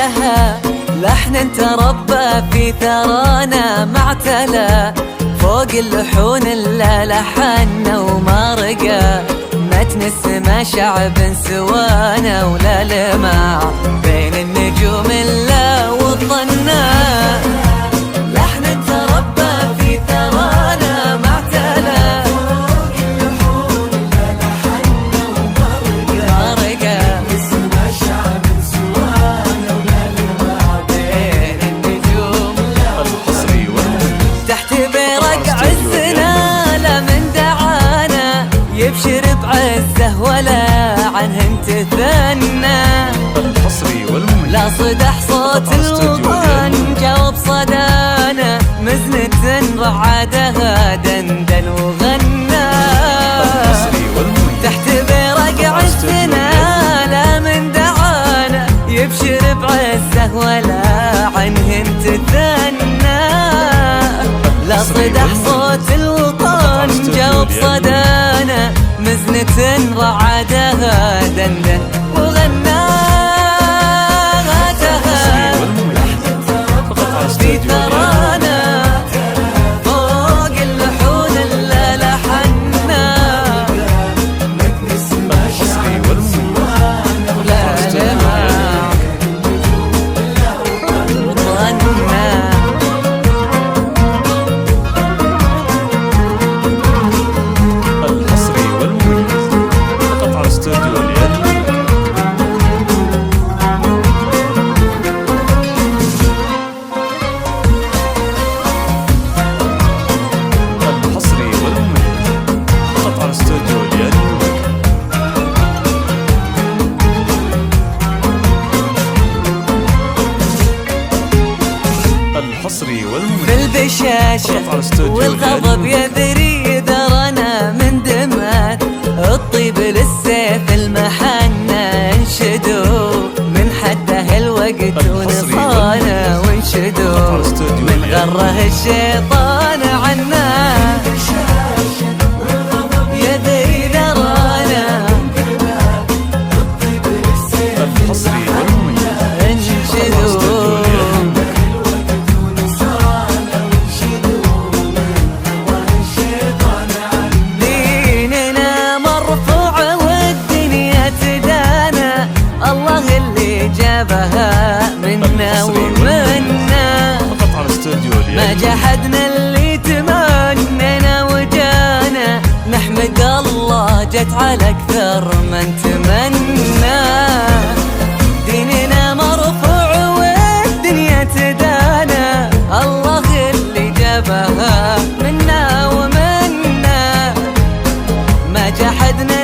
بعدها لحن تربى في ثرانا معتلى، فوق اللحون الا لحنا وما رقى، متن السما شعب سوانا ولا لمع بين النجوم الا وطنا. لحن تربى في ثرانا معتلى، فوق اللحون الا لحنا وما رقى، السما شعب سوانا ولا لمع بين النجوم. الحصري تحت بيرق عزنا لا من دعانا، يبشر بعزه ولا عنهم تثنى. الحصري والمميز لا صدح صوت الوطن جاوب صدانا، مزنة رعادها دندن وغنى. الحصري والمميز تحت بيرق عزنا لا من دعانا، يبشر بعزه ولا عنهم تثنى. لا صدح صوت الوطن جاوب صدانا، مزنة رعادها دندن وغنى. في ثرانا فوق اللحون الا لحنا، الحصري والمميز لا لمع وطنا. الحصري والمميز فقط على استوديو اليد. الحصري والمميز فقط على استوديو اليد. الحصري والمميز في البشاشة والغضب يذري ذرنا من دمه، الطيب للسيف المحنة انشدوا من حده الوقت ونصانا، وانشدوا من غره الشيطان عنا. يذري ذرنا الحصري والمميز انشدوا ديننا مرفوع والدنيا تدانا، الله اللي جابها منا ومنا. فقط على استوديو اليد. ما جحدنا اللي تمنينا وجانا، نحمد الله جت على اكثر من تمنى. ديننا مرفوع والدنيا تدانا، الله اللي جابها منا ومنا. ما جحدنا